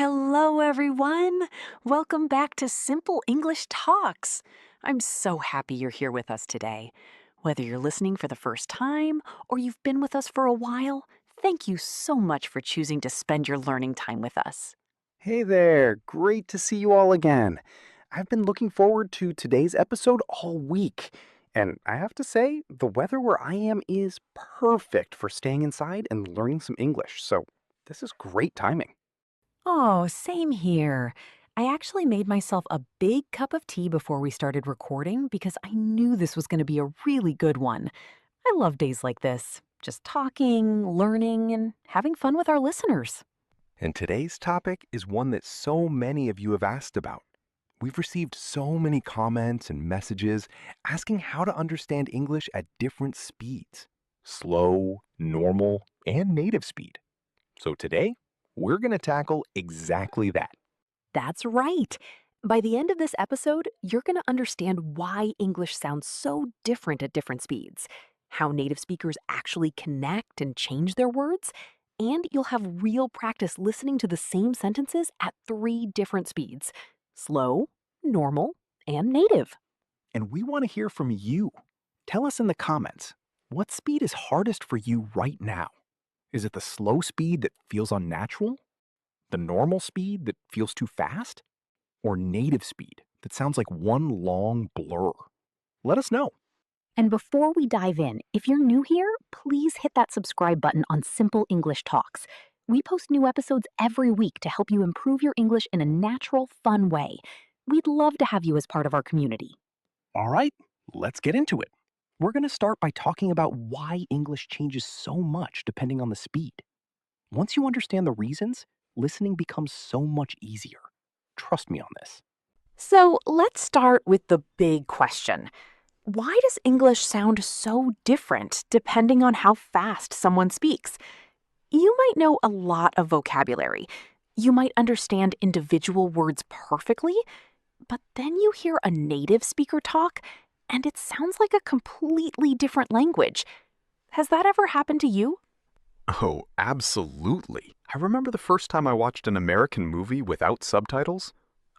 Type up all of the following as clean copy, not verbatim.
Hello, everyone. Welcome back to Simple English Talks. I'm so happy you're here with us today. Whether you're listening for the first time or you've been with us for a while, thank you so much for choosing to spend your learning time with us. Hey there, great to see you all again. I've been looking forward to today's episode all week. And I have to say, the weather where I am is perfect for staying inside and learning some English. So, this is great timing. Oh, same here. I actually made myself a big cup of tea before we started recording because I knew this was going to be a really good one. I love days like this, just talking, learning, and having fun with our listeners. And today's topic is one that so many of you have asked about. We've received so many comments and messages asking how to understand English at different speeds: slow, normal, and native speed. So today, we're going to tackle exactly that. That's right. By the end of this episode, you're going to understand why English sounds so different at different speeds, how native speakers actually connect and change their words, and you'll have real practice listening to the same sentences at three different speeds: slow, normal, and native. And we want to hear from you. Tell us in the comments, what speed is hardest for you right now? Is it the slow speed that feels unnatural? The normal speed that feels too fast? Or native speed that sounds like one long blur? Let us know. And before we dive in, if you're new here, please hit that subscribe button on Simple English Talks. We post new episodes every week to help you improve your English in a natural, fun way. We'd love to have you as part of our community. All right, let's get into it. We're going to start by talking about why English changes so much depending on the speed. Once you understand the reasons, listening becomes so much easier. Trust me on this. So let's start with the big question. Why does English sound so different depending on how fast someone speaks? You might know a lot of vocabulary. You might understand individual words perfectly, but then you hear a native speaker talk, and it sounds like a completely different language. Has that ever happened to you? Oh, absolutely. I remember the first time I watched an American movie without subtitles.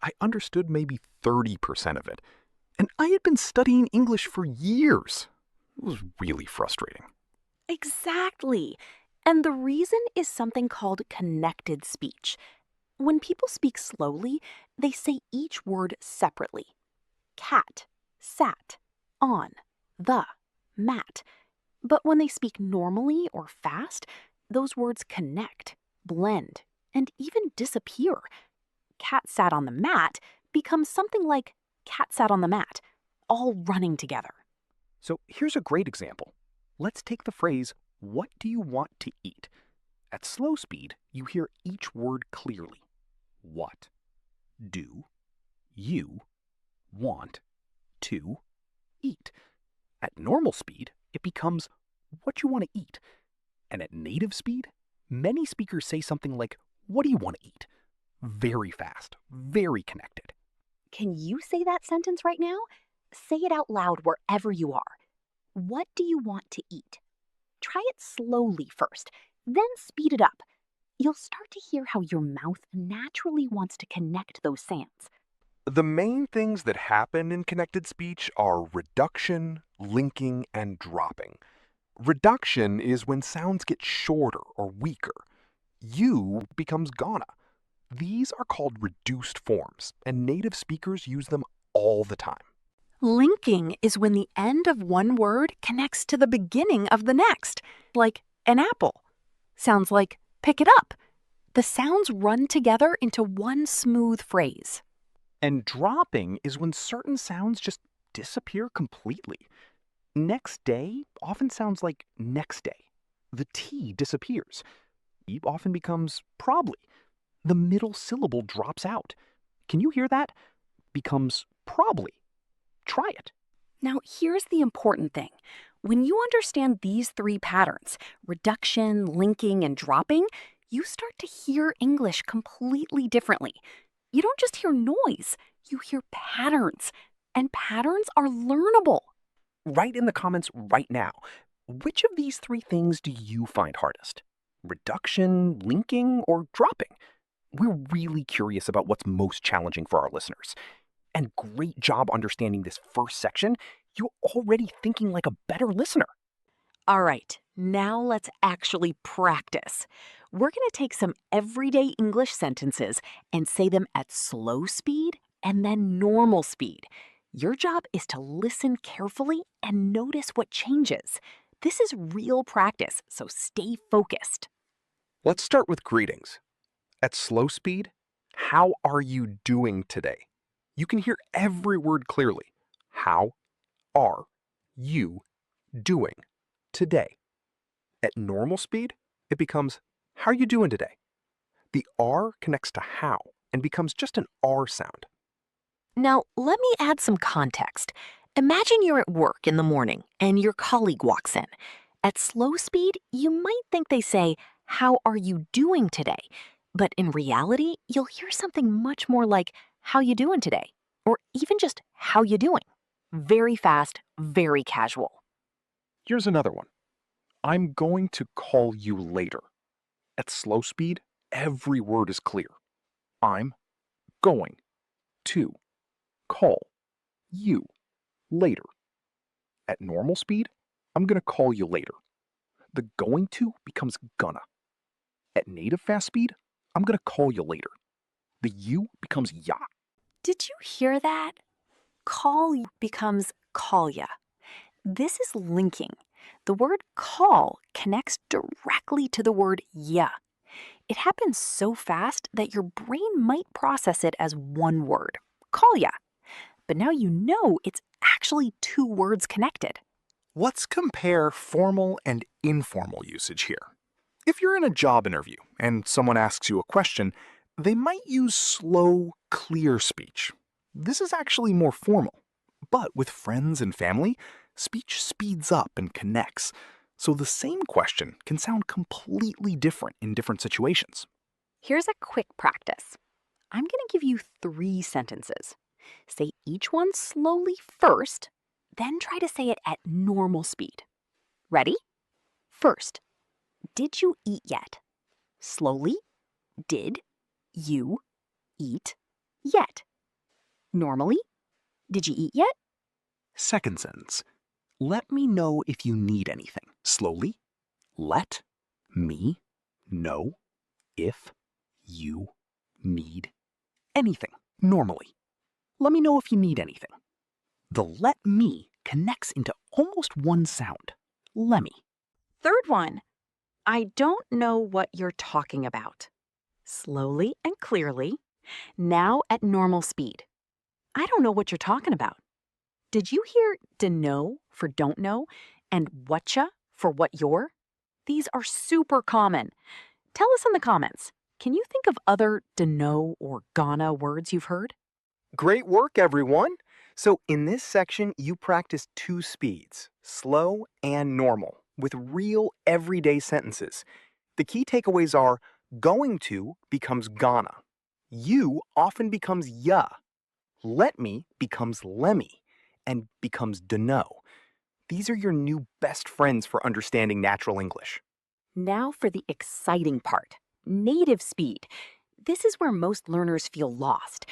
I understood maybe 30% of it. And I had been studying English for years. It was really frustrating. Exactly. And the reason is something called connected speech. When people speak slowly, they say each word separately. Cat, sat, on, the, mat. But when they speak normally or fast, those words connect, blend, and even disappear. Cat sat on the mat becomes something like cat sat on the mat, all running together. So here's a great example. Let's take the phrase, what do you want to eat? At slow speed, you hear each word clearly. What, do, you, want, to, eat. At normal speed, it becomes what you want to eat. And at native speed, many speakers say something like, what do you want to eat? Very fast, very connected. Can you say that sentence right now? Say it out loud wherever you are. What do you want to eat? Try it slowly first, then speed it up. You'll start to hear how your mouth naturally wants to connect those sounds. The main things that happen in connected speech are reduction, linking, and dropping. Reduction is when sounds get shorter or weaker. You becomes gonna. These are called reduced forms, and native speakers use them all the time. Linking is when the end of one word connects to the beginning of the next, like an apple. Sounds like pick it up. The sounds run together into one smooth phrase. And dropping is when certain sounds just disappear completely. Next day often sounds like next day. The T disappears. E often becomes probably. The middle syllable drops out. Can you hear that? Becomes probably. Try it. Now, here's the important thing. When you understand these three patterns, reduction, linking, and dropping, you start to hear English completely differently. You don't just hear noise, you hear patterns. And patterns are learnable. Write in the comments right now. Which of these three things do you find hardest? Reduction, linking, or dropping? We're really curious about what's most challenging for our listeners. And great job understanding this first section. You're already thinking like a better listener. All right, now let's actually practice. We're going to take some everyday English sentences and say them at slow speed and then normal speed. Your job is to listen carefully and notice what changes. This is real practice, so stay focused. Let's start with greetings. At slow speed, how are you doing today? You can hear every word clearly. How are you doing today? At normal speed, it becomes, how are you doing today? The R connects to how and becomes just an R sound. Now, let me add some context. Imagine you're at work in the morning and your colleague walks in. At slow speed, you might think they say, "How are you doing today?" But in reality, you'll hear something much more like, "How you doing today?" Or even just, "How you doing?" Very fast, very casual. Here's another one. I'm going to call you later. At slow speed, every word is clear. I'm going to call you later. At normal speed, I'm going to call you later. The going to becomes gonna. At native fast speed, I'm going to call you later. The you becomes ya. Did you hear that? Call becomes call ya. This is linking. The word call connects directly to the word ya. It happens so fast that your brain might process it as one word, call ya. But now you know it's actually two words connected. Let's compare formal and informal usage here. If you're in a job interview and someone asks you a question, they might use slow, clear speech. This is actually more formal. But with friends and family, speech speeds up and connects. So the same question can sound completely different in different situations. Here's a quick practice. I'm going to give you 3 sentences. Say each one slowly first, then try to say it at normal speed. Ready? First, did you eat yet? Slowly, did you eat yet? Normally, did you eat yet? Second sentence. Let me know if you need anything. Slowly. Let me know if you need anything. Normally. Let me know if you need anything. The let me connects into almost one sound. Lemme. Third one, I don't know what you're talking about. Slowly and clearly, now at normal speed. I don't know what you're talking about. Did you hear dunno for don't know and whatcha for what you're? These are super common. Tell us in the comments, can you think of other dunno or gonna words you've heard? Great work, everyone! So in this section, you practice 2 speeds, slow and normal, with real everyday sentences. The key takeaways are going to becomes gonna. You often becomes ya. Let me becomes lemmy and becomes dunno. These are your new best friends for understanding natural English. Now for the exciting part, native speed. This is where most learners feel lost.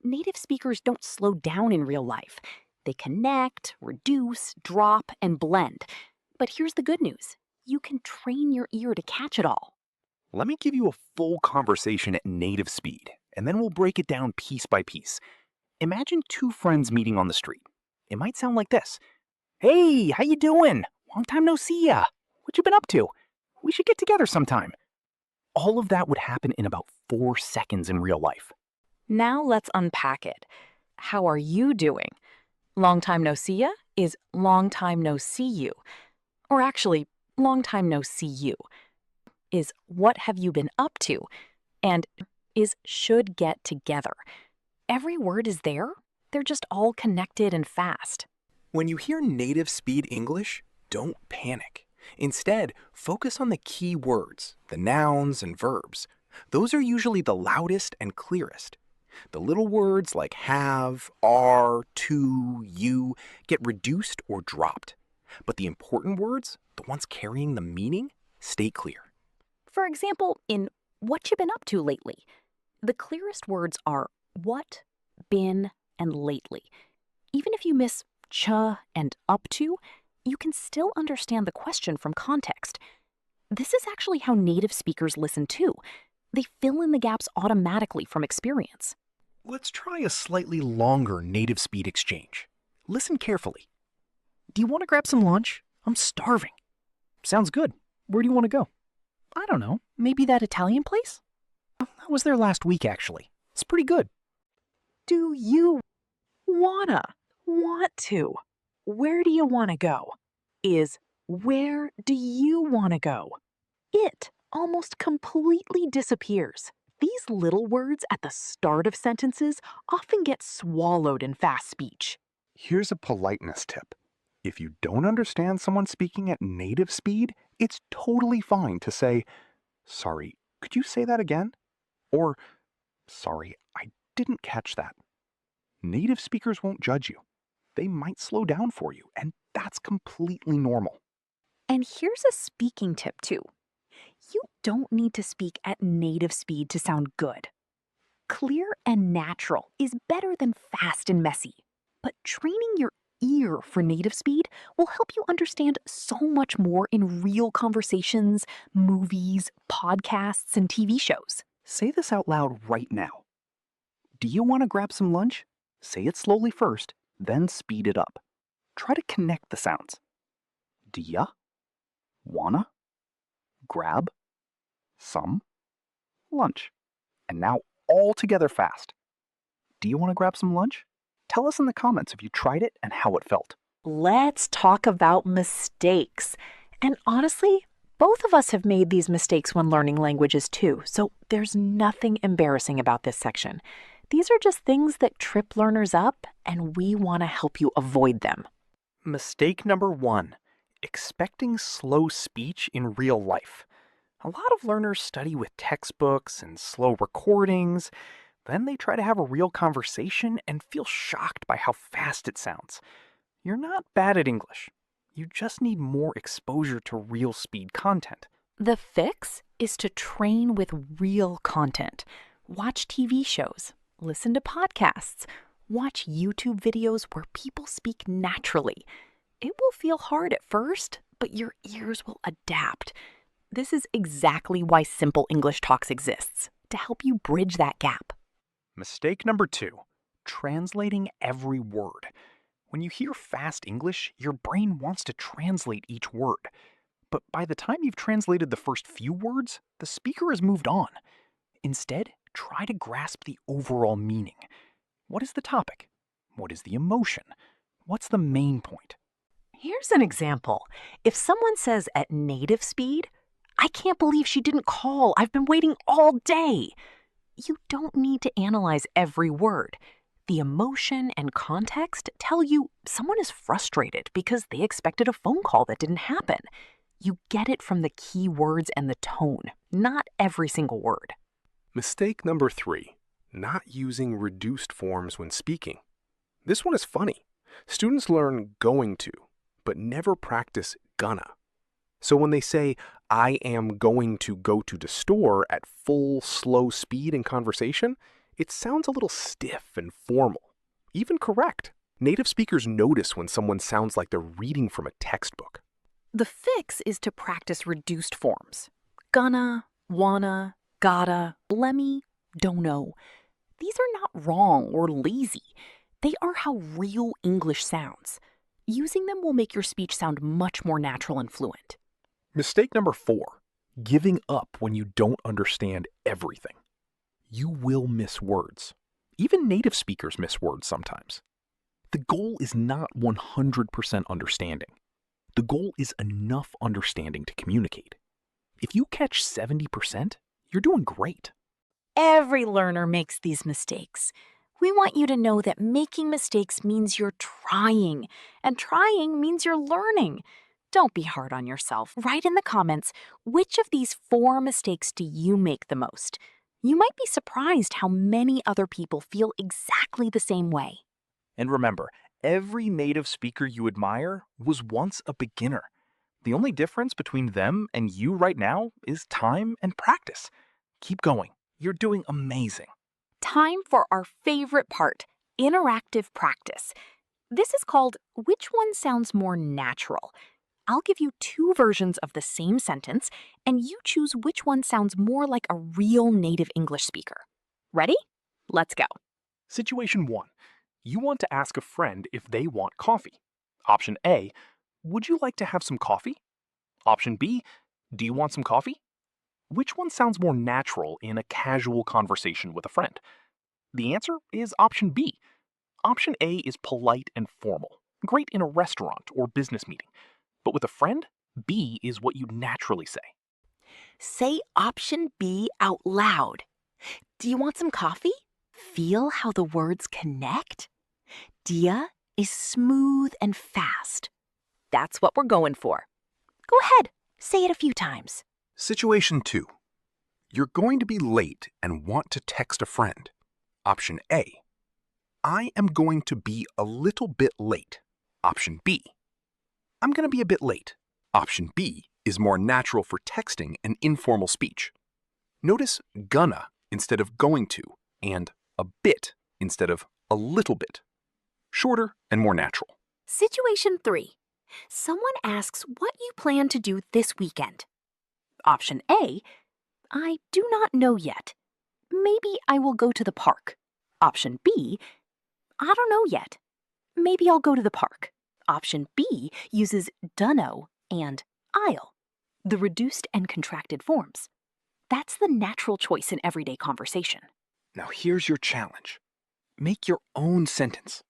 Native speakers don't slow down in real life. They connect, reduce, drop, and blend. But here's the good news. You can train your ear to catch it all. Let me give you a full conversation at native speed, and then we'll break it down piece by piece. Imagine 2 friends meeting on the street. It might sound like this. Hey, how you doing? Long time no see ya. What you been up to? We should get together sometime. All of that would happen in about 4 seconds in real life. Now let's unpack it. How are you doing? Long time no see ya is long time no see you. Or actually, long time no see you is what have you been up to? And is should get together. Every word is there. They're just all connected and fast. When you hear native speed English, don't panic. Instead, focus on the key words, the nouns and verbs. Those are usually the loudest and clearest. The little words like have, are, to, you get reduced or dropped. But the important words, the ones carrying the meaning, stay clear. For example, in what you been up to lately, The clearest words are what, been, and lately. Even if you miss ch and up to, you can still understand the question from context. This is actually how native speakers listen too. They fill in the gaps automatically from experience. Let's try a slightly longer native speed exchange. Listen carefully. Do you want to grab some lunch? I'm starving. Sounds good. Where do you want to go? I don't know. Maybe that Italian place? I was there last week, actually. It's pretty good. Do you wanna? Want to? Where do you want to go? Is where do you want to go? It almost completely disappears. These little words at the start of sentences often get swallowed in fast speech. Here's a politeness tip. If you don't understand someone speaking at native speed, it's totally fine to say, "Sorry, could you say that again?" Or, "Sorry, I didn't catch that." Native speakers won't judge you. They might slow down for you, and that's completely normal. And here's a speaking tip too. You don't need to speak at native speed to sound good. Clear and natural is better than fast and messy. But training your ear for native speed will help you understand so much more in real conversations, movies, podcasts, and TV shows. Say this out loud right now. Do you want to grab some lunch? Say it slowly first, then speed it up. Try to connect the sounds. Do ya? Wanna? Grab? Some? Lunch. And now all together fast. Do you want to grab some lunch? Tell us in the comments if you tried it and how it felt. Let's talk about mistakes. And honestly, both of us have made these mistakes when learning languages too, so there's nothing embarrassing about this section. These are just things that trip learners up, and we want to help you avoid them. Mistake number 1. Expecting slow speech in real life. A lot of learners study with textbooks and slow recordings. Then they try to have a real conversation and feel shocked by how fast it sounds. You're not bad at English. You just need more exposure to real speed content. The fix is to train with real content. Watch TV shows, listen to podcasts, watch YouTube videos where people speak naturally. It will feel hard at first, but your ears will adapt. This is exactly why Simple English Talks exists, to help you bridge that gap. Mistake number 2. Translating every word. When you hear fast English, your brain wants to translate each word. But by the time you've translated the first few words, the speaker has moved on. Instead, try to grasp the overall meaning. What is the topic? What is the emotion? What's the main point? Here's an example. If someone says at native speed, "I can't believe she didn't call. I've been waiting all day." You don't need to analyze every word. The emotion and context tell you someone is frustrated because they expected a phone call that didn't happen. You get it from the key words and the tone, not every single word. Mistake number 3. Not using reduced forms when speaking. This one is funny. Students learn going to, but never practice gonna. So when they say, "I am going to go to the store" at full, slow speed in conversation, it sounds a little stiff and formal. Even correct. Native speakers notice when someone sounds like they're reading from a textbook. The fix is to practice reduced forms. Gonna, wanna, gotta, lemme, dunno. These are not wrong or lazy. They are how real English sounds. Using them will make your speech sound much more natural and fluent. Mistake number 4. Giving up when you don't understand everything. You will miss words. Even native speakers miss words sometimes. The goal is not 100% understanding. The goal is enough understanding to communicate. If you catch 70%, you're doing great. Every learner makes these mistakes. We want you to know that making mistakes means you're trying, and trying means you're learning. Don't be hard on yourself. Write in the comments, which of these 4 mistakes do you make the most? You might be surprised how many other people feel exactly the same way. And remember, every native speaker you admire was once a beginner. The only difference between them and you right now is time and practice. Keep going. You're doing amazing. Time for our favorite part, interactive practice. This is called Which One Sounds More Natural? I'll give you two versions of the same sentence, and you choose which one sounds more like a real native English speaker. Ready? Let's go. Situation 1. You want to ask a friend if they want coffee. Option A, would you like to have some coffee? Option B, do you want some coffee? Which one sounds more natural in a casual conversation with a friend? The answer is option B. Option A is polite and formal, great in a restaurant or business meeting. But with a friend, B is what you naturally say. Say option B out loud. Do you want some coffee? Feel how the words connect? Dia is smooth and fast. That's what we're going for. Go ahead, say it a few times. Situation 2. You're going to be late and want to text a friend. Option A. I am going to be a little bit late. Option B. I'm going to be a bit late. Option B is more natural for texting and informal speech. Notice gonna instead of going to, and a bit instead of a little bit. Shorter and more natural. Situation 3. Someone asks what you plan to do this weekend. Option A, I do not know yet. Maybe I will go to the park. Option B, I don't know yet. Maybe I'll go to the park. Option B uses dunno and I'll, the reduced and contracted forms. That's the natural choice in everyday conversation. Now here's your challenge. Make your own sentence.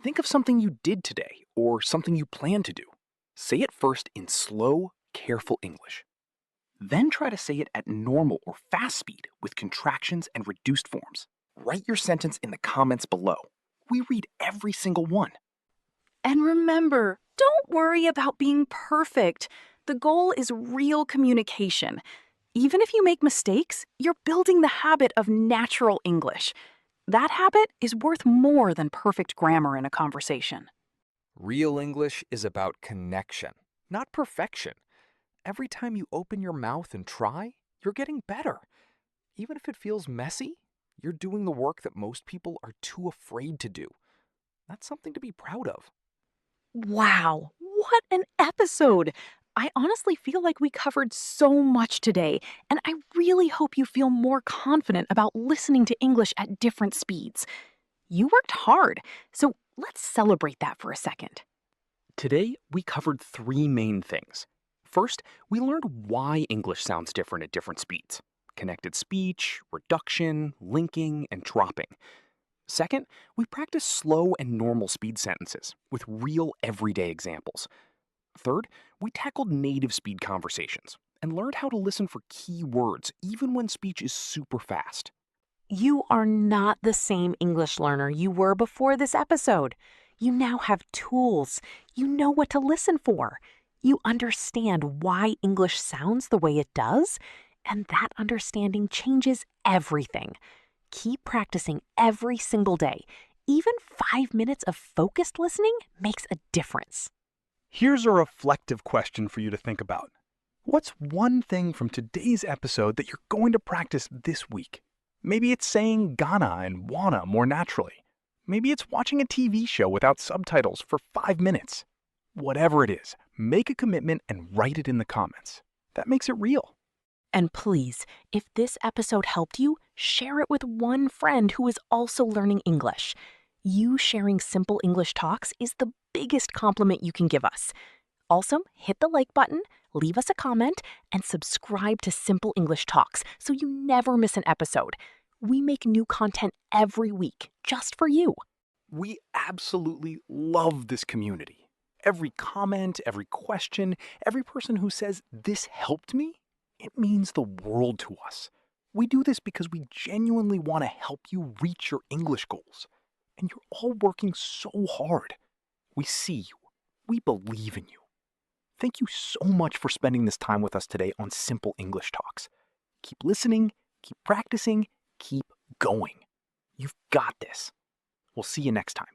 Think of something you did today or something you plan to do. Say it first in slow, careful English. Then try to say it at normal or fast speed with contractions and reduced forms. Write your sentence in the comments below. We read every single one. And remember, don't worry about being perfect. The goal is real communication. Even if you make mistakes, you're building the habit of natural English. That habit is worth more than perfect grammar in a conversation. Real English is about connection, not perfection. Every time you open your mouth and try, you're getting better. Even if it feels messy, you're doing the work that most people are too afraid to do. That's something to be proud of. Wow, what an episode! I honestly feel like we covered so much today, and I really hope you feel more confident about listening to English at different speeds. You worked hard, so let's celebrate that for a second. Today, we covered three main things. First, we learned why English sounds different at different speeds. Connected speech, reduction, linking, and dropping. Second, we practiced slow and normal speed sentences with real everyday examples. Third, we tackled native speed conversations and learned how to listen for key words even when speech is super fast. You are not the same English learner you were before this episode. You now have tools. You know what to listen for. You understand why English sounds the way it does, and that understanding changes everything. Keep practicing every single day. Even 5 minutes of focused listening makes a difference. Here's a reflective question for you to think about. What's one thing from today's episode that you're going to practice this week? Maybe it's saying gonna and wanna more naturally. Maybe it's watching a TV show without subtitles for 5 minutes. Whatever it is, make a commitment and write it in the comments. That makes it real. And please, if this episode helped you, share it with one friend who is also learning English. You sharing Simple English Talks is the biggest compliment you can give us. Also, hit the like button, leave us a comment, and subscribe to Simple English Talks so you never miss an episode. We make new content every week just for you. We absolutely love this community. Every comment, every question, every person who says, "This helped me," it means the world to us. We do this because we genuinely want to help you reach your English goals. And you're all working so hard. We see you. We believe in you. Thank you so much for spending this time with us today on Simple English Talks. Keep listening, keep practicing, keep going. You've got this. We'll see you next time.